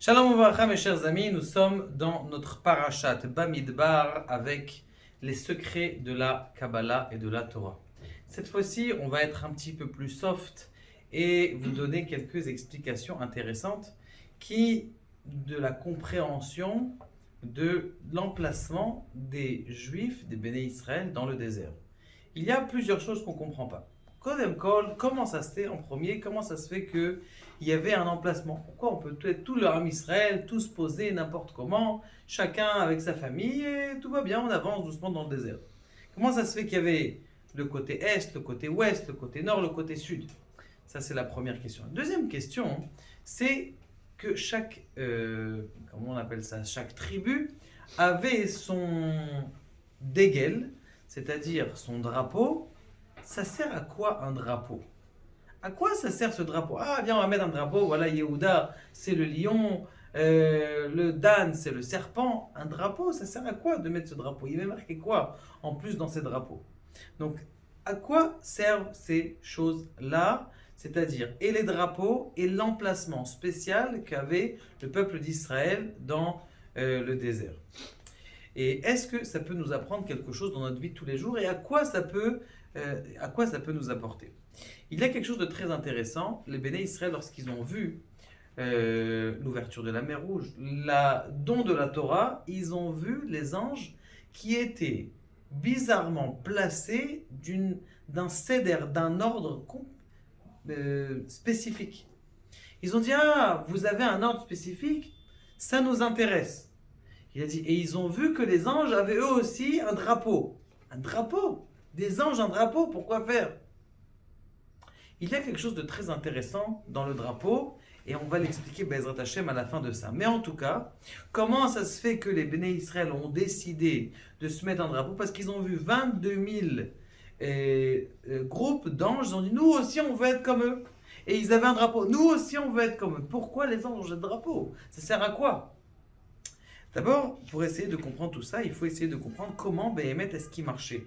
Shalom Uvracha, mes chers amis, nous sommes dans notre parashat Bamidbar avec les secrets de la Kabbalah et de la Torah. Cette fois-ci, on va être un petit peu plus soft et vous donner quelques explications intéressantes de la compréhension de l'emplacement des Juifs, des Béné Israël dans le désert. Il y a plusieurs choses qu'on ne comprend pas. Kodem Kol, comment ça se fait en premier? Comment ça se fait qu'il y avait un emplacement? Pourquoi on peut tout le Ham Israël, tous poser n'importe comment, chacun avec sa famille, et tout va bien, on avance doucement dans le désert. Comment ça se fait qu'il y avait le côté est, le côté ouest, le côté nord, le côté sud? Ça, c'est la première question. La deuxième question, c'est que comment on appelle ça, chaque tribu avait son dégel, c'est-à-dire son drapeau. Ça sert à quoi un drapeau? À quoi ça sert ce drapeau? Ah, viens, on va mettre un drapeau. Voilà, Yehuda, c'est le lion. Le Dan, c'est le serpent. Un drapeau, ça sert à quoi de mettre ce drapeau? Il y avait marqué quoi en plus dans ces drapeaux? Donc, à quoi servent ces choses-là? C'est-à-dire, et les drapeaux et l'emplacement spécial qu'avait le peuple d'Israël dans le désert. Et est-ce que ça peut nous apprendre quelque chose dans notre vie de tous les jours et à quoi ça peut nous apporter? Il y a quelque chose de très intéressant. Les Béné Israël, lorsqu'ils ont vu l'ouverture de la mer Rouge, la don de la Torah, ils ont vu les anges qui étaient bizarrement placés d'un seder, d'un ordre spécifique. Ils ont dit, ah, vous avez un ordre spécifique, ça nous intéresse. Il a dit, et ils ont vu que les anges avaient eux aussi un drapeau. Un drapeau? Des anges, un drapeau, pourquoi faire? Il y a quelque chose de très intéressant dans le drapeau, et on va l'expliquer Be'ezrat Hashem à la fin de ça. Mais en tout cas, comment ça se fait que les Béné Israël ont décidé de se mettre un drapeau? Parce qu'ils ont vu 22 000 groupes d'anges, ils ont dit, nous aussi on veut être comme eux. Et ils avaient un drapeau, nous aussi on veut être comme eux. Pourquoi les anges ont un drapeau? Ça sert à quoi? D'abord, pour essayer de comprendre tout ça, il faut essayer de comprendre comment Béhémet est-ce qu'il marchait.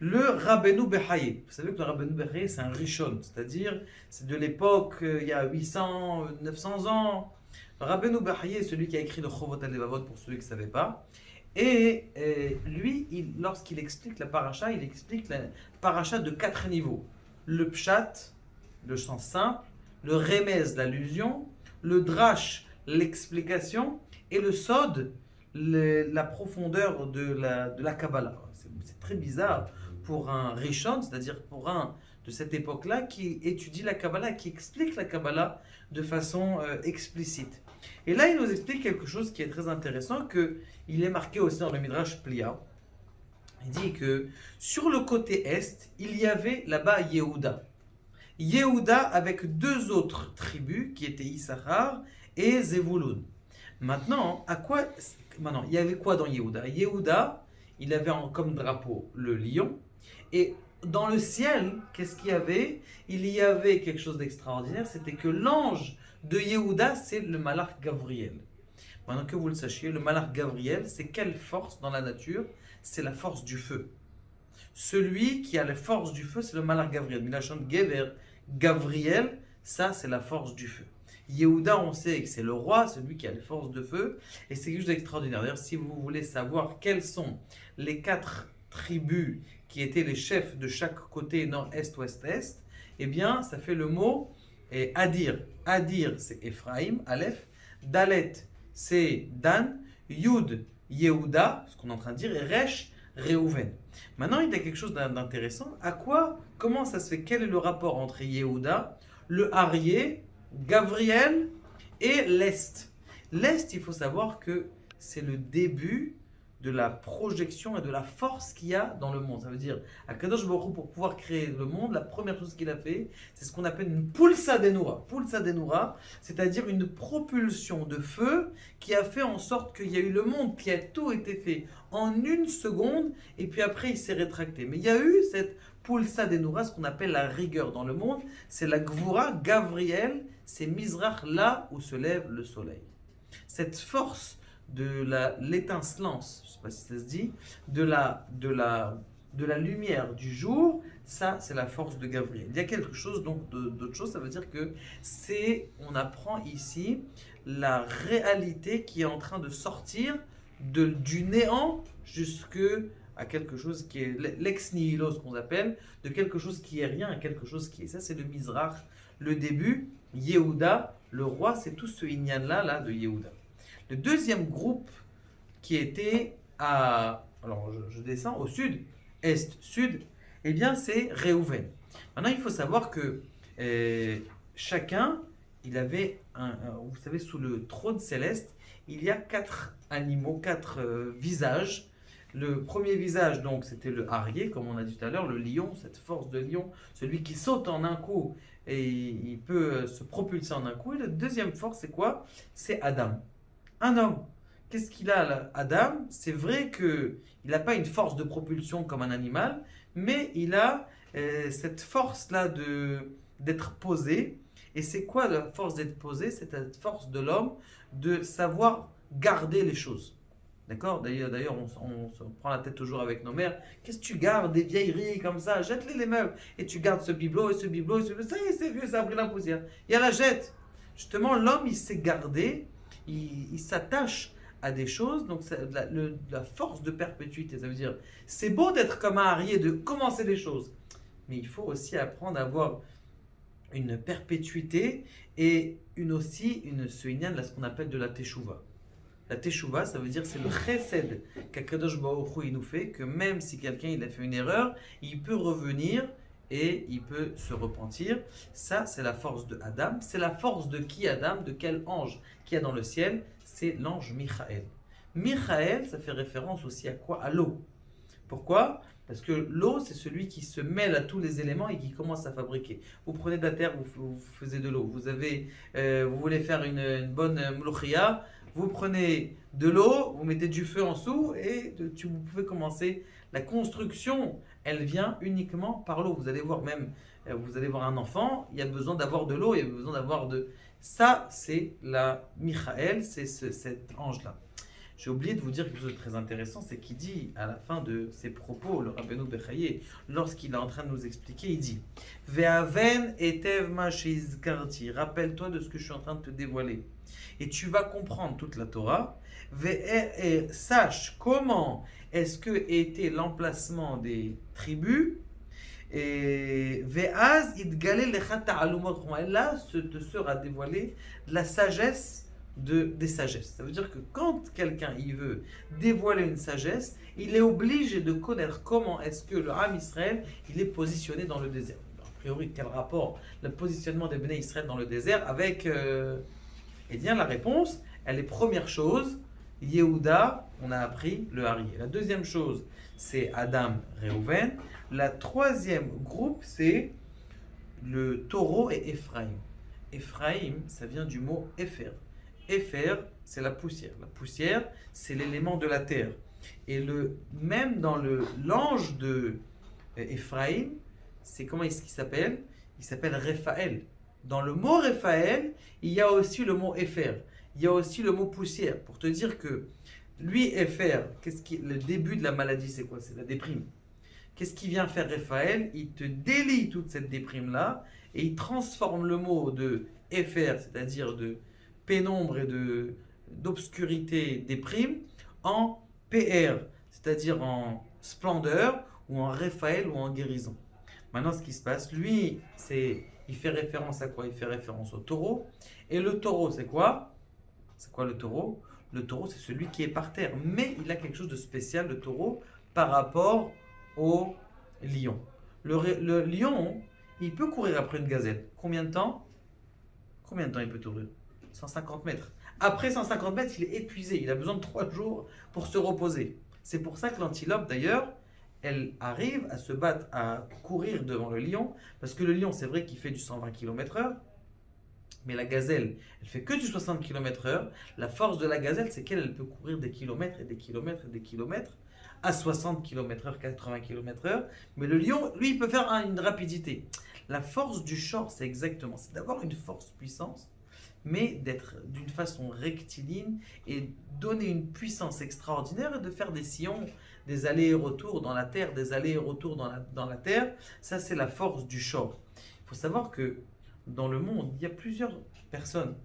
Le Rabbeinu Behaye, vous savez que le Rabbeinu Behaye c'est un Rishon, c'est-à-dire c'est de l'époque, il y a 800, 900 ans. Le Rabbeinu Behaye est celui qui a écrit le Chovot HaLevavot pour ceux qui ne savaient pas. Et lui, lorsqu'il explique la paracha, il explique la paracha de 4 niveaux. Le Pshat, le sens simple, le Remez, l'allusion, le Drash, l'explication, et le Sod, la profondeur de la Kabbalah. C'est très bizarre pour un Rishon, c'est-à-dire pour un de cette époque-là qui étudie la Kabbalah, qui explique la Kabbalah de façon explicite. Et là, il nous explique quelque chose qui est très intéressant, qu'il est marqué aussi dans le Midrash Plia. Il dit que sur le côté est, il y avait là-bas Yehuda. Yehuda avec deux autres tribus qui étaient Issachar et Zevulun. Maintenant, il y avait quoi dans Yehuda? Yehuda, il avait comme drapeau le lion. Et dans le ciel, qu'est-ce qu'il y avait? Il y avait quelque chose d'extraordinaire, c'était que l'ange de Yehuda, c'est le Malach Gavriel. Maintenant que vous le sachiez, le Malach Gavriel, c'est quelle force dans la nature? C'est la force du feu. Celui qui a la force du feu, c'est le Malach Gavriel. Milachon Gever, Gavriel, ça c'est la force du feu. Yehuda, on sait que c'est le roi, celui qui a les forces de feu, et c'est quelque chose d'extraordinaire. D'ailleurs, si vous voulez savoir quelles sont les 4 tribus qui étaient les chefs de chaque côté, nord, est, ouest, est, eh bien, ça fait le mot Adir. Adir, c'est Ephraim, Aleph. Dalet, c'est Dan. Yud, Yehuda, ce qu'on est en train de dire, et Resh, Reuven. Maintenant, il y a quelque chose d'intéressant. Comment ça se fait? Quel est le rapport entre Yehuda, le Arié, Gavriel et l'Est? L'Est, il faut savoir que c'est le début de la projection et de la force qu'il y a dans le monde. Ça veut dire, Akadosh Baruch Hu, pour pouvoir créer le monde, la première chose qu'il a fait, c'est ce qu'on appelle une pulsa denura. Pulsa denura, c'est-à-dire une propulsion de feu qui a fait en sorte qu'il y a eu le monde qui a tout été fait en une seconde, et puis après il s'est rétracté. Mais il y a eu cette pulsa denura, ce qu'on appelle la rigueur dans le monde, c'est la Gvura, Gavriel, c'est Mizrach, là où se lève le soleil. Cette force de l'étincelance, je ne sais pas si ça se dit, de la lumière du jour, Ça, c'est la force de Gabriel. Il y a quelque chose donc d'autre chose, ça veut dire que on apprend ici la réalité qui est en train de sortir du néant jusque à quelque chose qui est l'ex nihilo, ce qu'on appelle, de quelque chose qui est rien à quelque chose qui est. Ça, c'est le Mizrach, le début. Yehuda, le roi, c'est tout ce inyan-là de Yehuda. Le deuxième groupe qui était alors je descends au sud, est, sud, eh bien c'est Réhouven. Maintenant, il faut savoir que chacun, il avait vous savez, sous le trône céleste, il y a 4 animaux, 4 visages. Le premier visage, donc, c'était le Arié, comme on a dit tout à l'heure, le lion, cette force de lion, celui qui saute en un coup et il peut se propulser en un coup. Et la deuxième force, c'est quoi? C'est Adam, un homme. Qu'est-ce qu'il a là, Adam? C'est vrai qu'il n'a pas une force de propulsion comme un animal, mais il a cette force-là d'être posé. Et c'est quoi la force d'être posé? C'est cette force de l'homme de savoir garder les choses. D'accord? D'ailleurs, on se prend la tête toujours avec nos mères. Qu'est-ce que tu gardes? Des vieilleries comme ça? Jette-les les meubles. Et tu gardes ce bibelot et ce bibelot. Et ça y est, c'est vieux, ça a pris la poussière. Il y a la jette. Justement, l'homme, il sait garder. Il s'attache à des choses. Donc, la force de perpétuité, ça veut dire, c'est beau d'être comme un Arié, de commencer des choses. Mais il faut aussi apprendre à avoir une perpétuité et ce inyan, ce qu'on appelle de la teshuva. La teshuva, ça veut dire c'est le chesed qu'Akadosh Baruch Hu il nous fait, que même si quelqu'un il a fait une erreur, il peut revenir et il peut se repentir. Ça, c'est la force de Adam. C'est la force de qui Adam? De quel ange qu'il y a dans le ciel? C'est l'ange Michaël. Michaël, ça fait référence aussi à quoi? À l'eau. Pourquoi? Parce que l'eau, c'est celui qui se mêle à tous les éléments et qui commence à fabriquer. Vous prenez de la terre, vous faisiez de l'eau. Vous voulez faire une bonne mlouchia, vous prenez de l'eau, vous mettez du feu en dessous et vous pouvez commencer. La construction, elle vient uniquement par l'eau. Vous allez voir vous allez voir un enfant, il y a besoin d'avoir de l'eau, il y a besoin d'avoir de... Ça, c'est la Michaël, c'est cet ange-là. J'ai oublié de vous dire quelque chose de très intéressant, c'est qu'il dit à la fin de ses propos, le Rabbeinu Bechaye, lorsqu'il est en train de nous expliquer, il dit Ve'aven etev ma sheizkarti, rappelle-toi de ce que je suis en train de te dévoiler. Et tu vas comprendre toute la Torah. Et sache comment est-ce que était l'emplacement des tribus. Et ve'az itgale lecha ta'alumot. Et là, te sera dévoilé la sagesse des sagesses. Ça veut dire que quand quelqu'un il veut dévoiler une sagesse, il est obligé de connaître comment est-ce que le Ham Israël il est positionné dans le désert. A priori, quel rapport le positionnement des Bnei Israël dans le désert avec Eh bien, la réponse, elle est première chose, Yehuda, on a appris le Hari. La deuxième chose, c'est Adam, Réhouven. La troisième groupe, c'est le taureau et Ephraim. Ephraim, ça vient du mot Epher. Epher, c'est la poussière. La poussière, c'est l'élément de la terre. Et même dans l'ange de Ephraim, c'est comment est-ce qu'il s'appelle? Il s'appelle Raphaël. Dans le mot Raphaël, il y a aussi le mot Epher. Il y a aussi le mot poussière. Pour te dire que lui, Epher, le début de la maladie, c'est quoi? C'est la déprime. Qu'est-ce qu'il vient faire Raphaël? Il te délie toute cette déprime-là et il transforme le mot de Epher, c'est-à-dire de pénombre et d'obscurité, déprime, en PR, c'est-à-dire en splendeur ou en Raphaël ou en guérison. Maintenant, ce qui se passe, lui, il fait référence à quoi? Il fait référence au taureau. Et le taureau, c'est quoi? C'est quoi le taureau? Le taureau, c'est celui qui est par terre. Mais il a quelque chose de spécial, le taureau, par rapport au lion. Le lion, il peut courir après une gazelle. Combien de temps? Combien de temps il peut courir? 150 mètres. Après 150 mètres, il est épuisé. Il a besoin de 3 jours pour se reposer. C'est pour ça que l'antilope, d'ailleurs, elle arrive à se battre, à courir devant le lion. Parce que le lion, c'est vrai qu'il fait du 120 km/h. Mais la gazelle, elle fait que du 60 km/h. La force de la gazelle, c'est qu'elle peut courir des kilomètres et des kilomètres et des kilomètres à 60 km/h, 80 km/h. Mais le lion, lui, il peut faire une rapidité. La force du short, c'est exactement, c'est d'avoir une force puissance mais d'être d'une façon rectiligne et donner une puissance extraordinaire et de faire des sillons, des allers et retours dans la terre, des allers et retours dans la terre. Ça, c'est la force du Shor. Il faut savoir que dans le monde, il y a plusieurs personnes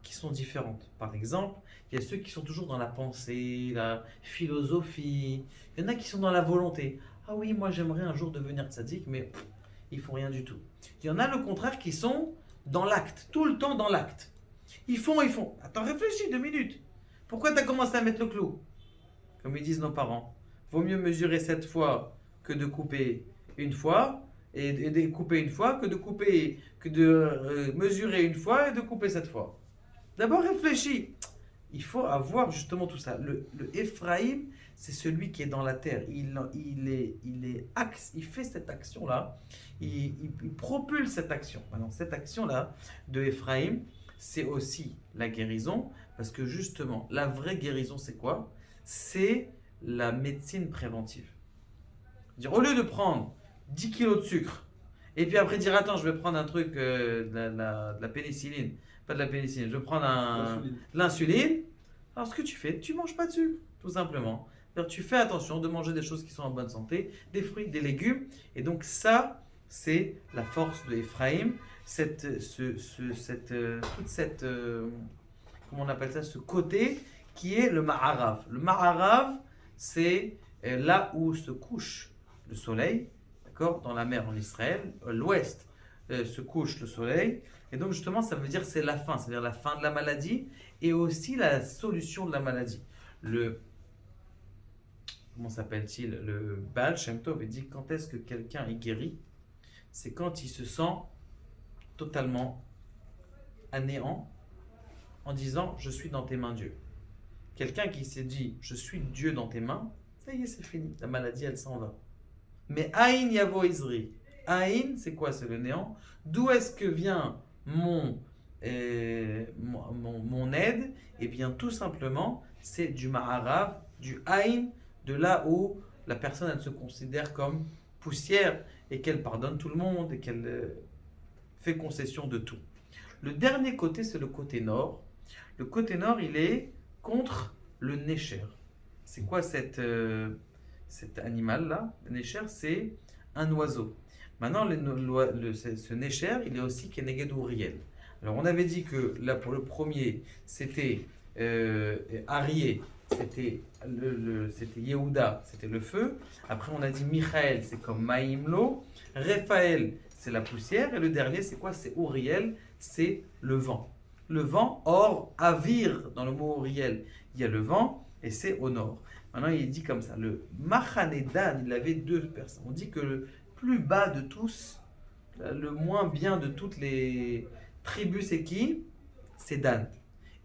qui sont différentes. Par exemple, il y a ceux qui sont toujours dans la pensée, la philosophie. Il y en a qui sont dans la volonté. Ah oui, moi j'aimerais un jour devenir tzaddik, mais ils font rien du tout. Il y en a le contraire qui sont dans l'acte, tout le temps dans l'acte. Ils font. Attends, réfléchis 2 minutes. Pourquoi tu as commencé à mettre le clou? Comme ils disent nos parents. Vaut mieux mesurer 7 fois que de couper une fois, et de couper une fois que de mesurer une fois et de couper 7 fois. D'abord réfléchis. Il faut avoir justement tout ça. Le Ephraim, c'est celui qui est dans la terre. Il fait cette action-là. Il propulse cette action. Maintenant, cette action-là de Ephraim, c'est aussi la guérison. Parce que justement, la vraie guérison, c'est quoi? C'est la médecine préventive. Dire, au lieu de prendre 10 kilos de sucre, et puis après dire, attends, je vais prendre un truc, de la pénicilline. Pas de la pénicilline, je vais prendre l'insuline. Alors ce que tu fais, tu manges pas de sucre, tout simplement. Alors, tu fais attention de manger des choses qui sont en bonne santé, des fruits, des légumes. Et donc ça, c'est la force de Ephraim, comment on appelle ça, ce côté qui est le Ma'arav. Le Ma'arav, c'est là où se couche le soleil, d'accord, dans la mer en Israël, l'ouest se couche le soleil. Et donc justement, ça veut dire c'est la fin, c'est-à-dire la fin de la maladie et aussi la solution de la maladie. Comment s'appelle-t-il? Le Baal Shem Tov, il dit quand est-ce que quelqu'un est guéri? C'est quand il se sent totalement anéant en disant je suis dans tes mains Dieu. Quelqu'un qui s'est dit je suis Dieu dans tes mains, ça y est, c'est fini, la maladie elle s'en va. Mais Aïn Yavo Izri, Aïn c'est quoi? C'est le néant. D'où est-ce que vient mon aide? Eh bien tout simplement c'est du Ma'arav, du Aïn, de là où la personne elle se considère comme poussière et qu'elle pardonne tout le monde et qu'elle fait concession de tout. Le dernier côté c'est le côté nord. Le côté nord il est contre le Nécher. C'est quoi cet animal là? Le Nécher c'est un oiseau. Maintenant ce Nécher il est aussi Keneged Uriel. Alors on avait dit que là pour le premier c'était Arié, c'était Yehuda, c'était le feu. Après on a dit Michael, c'est comme Maïmlo. Raphaël, c'est la poussière. Et le dernier c'est quoi? C'est Uriel, c'est le vent. Le vent, or, avir, dans le mot Uriel, il y a le vent et c'est au nord. Maintenant il dit comme ça, le Machanedan, il avait 2 personnes. On dit que le plus bas de tous, le moins bien de toutes les tribus, c'est qui? C'est Dan.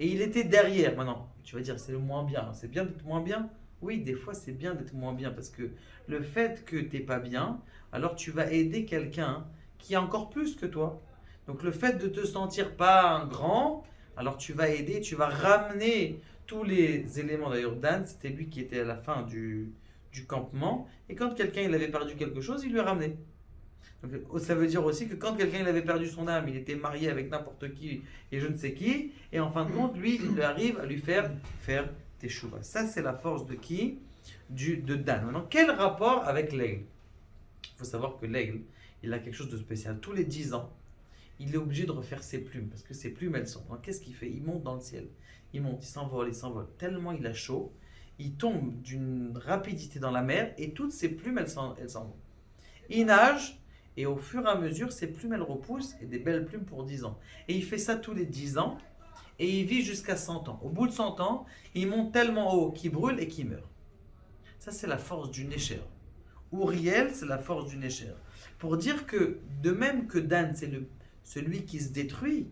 Et il était derrière. Maintenant, tu vas dire, c'est le moins bien. C'est bien d'être moins bien? Oui, des fois, c'est bien d'être moins bien. Parce que le fait que tu n'es pas bien, alors tu vas aider quelqu'un qui a encore plus que toi. Donc le fait de te sentir pas un grand, alors tu vas aider, tu vas ramener tous les éléments. D'ailleurs, Dan, c'était lui qui était à la fin du campement. Et quand quelqu'un il avait perdu quelque chose, il lui ramenait. Donc, ça veut dire aussi que quand quelqu'un il avait perdu son âme, il était marié avec n'importe qui et je ne sais qui, et en fin de compte, lui, il arrive à lui faire teshuva. Ça, c'est la force de qui? De Dan. Maintenant, quel rapport avec l'aigle? Il faut savoir que l'aigle, il a quelque chose de spécial. Tous les 10 ans, il est obligé de refaire ses plumes, parce que ses plumes, elles sont. Donc, qu'est-ce qu'il fait? Il monte dans le ciel. Il monte, il s'envole, il s'envole. Tellement il a chaud, il tombe d'une rapidité dans la mer, et toutes ses plumes, elles s'en vont. Il nage, et au fur et à mesure, ses plumes, elles repoussent, et des belles plumes pour 10 ans. Et il fait ça tous les 10 ans, et il vit jusqu'à 100 ans. Au bout de 100 ans, il monte tellement haut qu'il brûle et qu'il meurt. Ça, c'est la force du Nécher. Uriel, c'est la force du Nécher. Pour dire que, de même que Dan, c'est celui qui se détruit,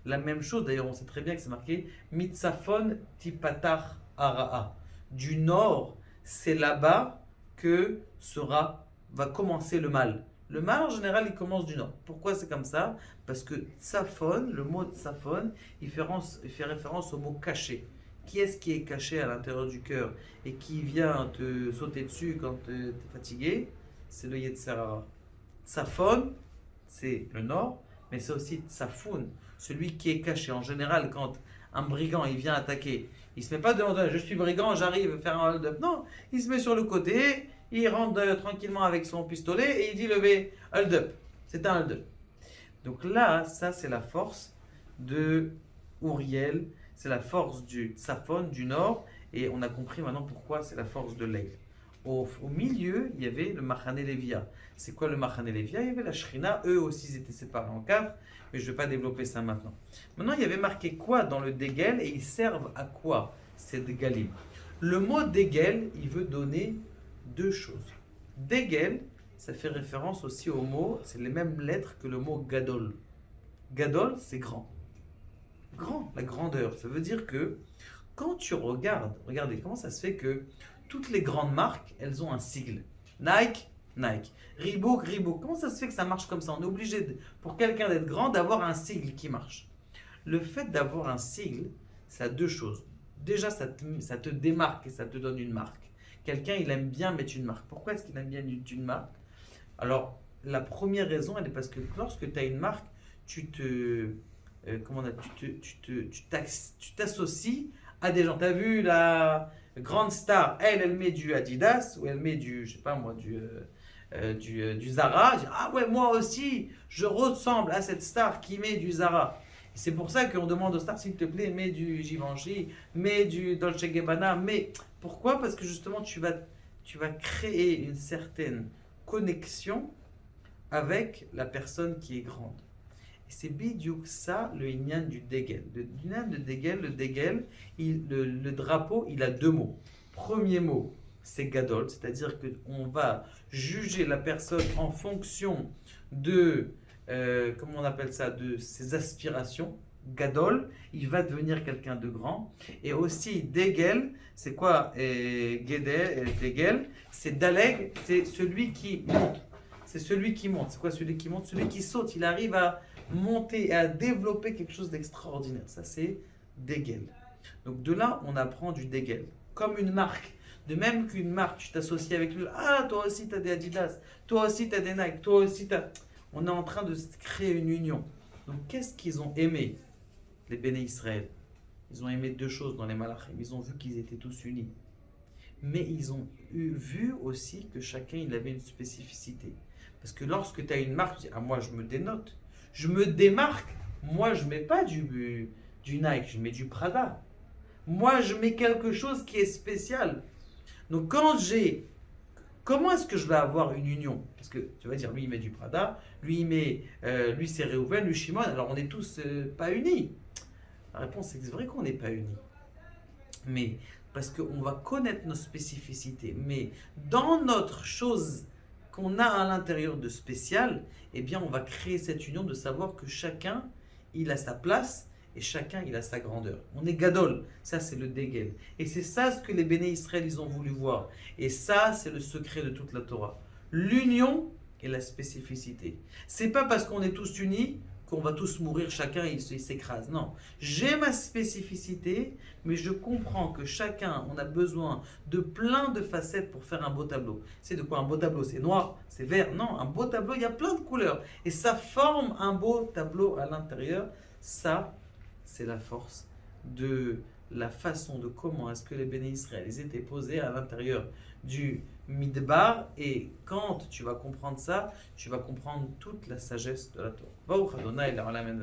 la même chose, d'ailleurs, on sait très bien que c'est marqué Mitzafon Tipatar Araa. Du nord, c'est là-bas que va commencer le mal. Le mal, en général, il commence du nord. Pourquoi c'est comme ça? Parce que Tsafon, le mot Tsafon, il fait référence au mot caché. Qui est-ce qui est caché à l'intérieur du cœur et qui vient te sauter dessus quand tu es fatigué? C'est le Yetzer Hara. Tsafon, c'est le nord. mais c'est aussi Tsafoun, celui qui est caché. En général, quand un brigand il vient attaquer, il se met pas devant toi, je suis brigand, j'arrive à faire un hold-up. Non, il se met sur le côté, il rentre tranquillement avec son pistolet et il dit levé, hold-up. C'est un hold-up. Donc là, ça c'est la force de Uriel, c'est la force du Tsafon, du nord, et on a compris maintenant pourquoi c'est la force de l'Eil. Au milieu, il y avait le Machane Levia. C'est quoi le Machane Levia? Il y avait la Shrina, eux aussi ils étaient séparés en quatre, mais je ne vais pas développer ça maintenant. Maintenant, il y avait marqué quoi dans le Dégel et ils servent à quoi ces Dégalim? Le mot Dégel, il veut donner deux choses. Dégel, ça fait référence aussi au mot, c'est les mêmes lettres que le mot Gadol. Gadol, c'est grand. Grand, la grandeur. Ça veut dire que quand tu regardes, regardez comment ça se fait que toutes les grandes marques, elles ont un sigle. Nike, Nike. Reebok, Reebok. Comment ça se fait que ça marche comme ça? On est obligé, pour quelqu'un d'être grand, d'avoir un sigle qui marche. Le fait d'avoir un sigle, ça a deux choses. Déjà, ça te démarque et ça te donne une marque. Quelqu'un, il aime bien mettre une marque. Pourquoi est-ce qu'il aime bien mettre une marque? Alors, la première raison, elle est parce que lorsque tu as une marque, tu t'associes à des gens. Tu as vu la grande star, elle met du Adidas ou elle met du, je sais pas moi, du Zara. Ah ouais, moi aussi, je ressemble à cette star qui met du Zara. Et c'est pour ça qu'on demande aux stars, s'il te plaît, mets du Givenchy, mets du Dolce Gabbana. Mais pourquoi? Parce que justement, tu vas créer une certaine connexion avec la personne qui est grande. Et c'est bidiouk ça le inyan du Dégel. Le inyan de Dégel, le drapeau, il a deux mots. Premier mot, c'est Gadol, c'est-à-dire qu'on va juger la personne en fonction de, comment on appelle ça, de ses aspirations. Gadol, il va devenir quelqu'un de grand. Et aussi Dégel, c'est quoi Dégel, c'est Daleg, c'est celui qui monte. C'est celui qui monte. C'est quoi celui qui monte? Celui qui saute. Il arrive à monter et à développer quelque chose d'extraordinaire. Ça, c'est Dégel. Donc de là, on apprend du Dégel. Comme une marque. De même qu'une marque, tu t'associes avec lui. Ah, toi aussi, tu as des Adidas. Toi aussi, tu as des Nike. Toi aussi, tu as... On est en train de créer une union. Donc, qu'est-ce qu'ils ont aimé, les Béné Israël? Ils ont aimé deux choses dans les Malachim. Ils ont vu qu'ils étaient tous unis. Mais ils ont vu aussi que chacun, il avait une spécificité. Parce que lorsque tu as une marque, tu dis, ah, moi, je me dénote. Je me démarque. Moi, je ne mets pas du Nike, je mets du Prada. Moi, je mets quelque chose qui est spécial. Donc, comment est-ce que je vais avoir une union? Parce que tu vas dire, lui, il met du Prada, lui, lui c'est Réhouven, lui, Shimon. Alors, on n'est tous pas unis. La réponse, c'est que c'est vrai qu'on n'est pas unis. Mais, parce qu'on va connaître nos spécificités. Mais, dans notre chose qu'on a à l'intérieur de spécial, eh bien, on va créer cette union de savoir que chacun, il a sa place et chacun, il a sa grandeur. On est gadol, ça c'est le dégel. Et c'est ça ce que les Béné Israël, ils ont voulu voir. Et ça, c'est le secret de toute la Torah. L'union et la spécificité. C'est pas parce qu'on est tous unis qu'on va tous mourir, chacun il s'écrase. Non, j'ai ma spécificité, mais je comprends que chacun, on a besoin de plein de facettes pour faire un beau tableau. C'est de quoi un beau tableau? C'est noir, c'est vert? Non, un beau tableau, il y a plein de couleurs. Et ça forme un beau tableau à l'intérieur. Ça, c'est la force de la façon de comment est-ce que les Béné Israël ils étaient posés à l'intérieur du Midbar. Et quand tu vas comprendre ça, tu vas comprendre toute la sagesse de la Torah. Baruch Adonai l'olam.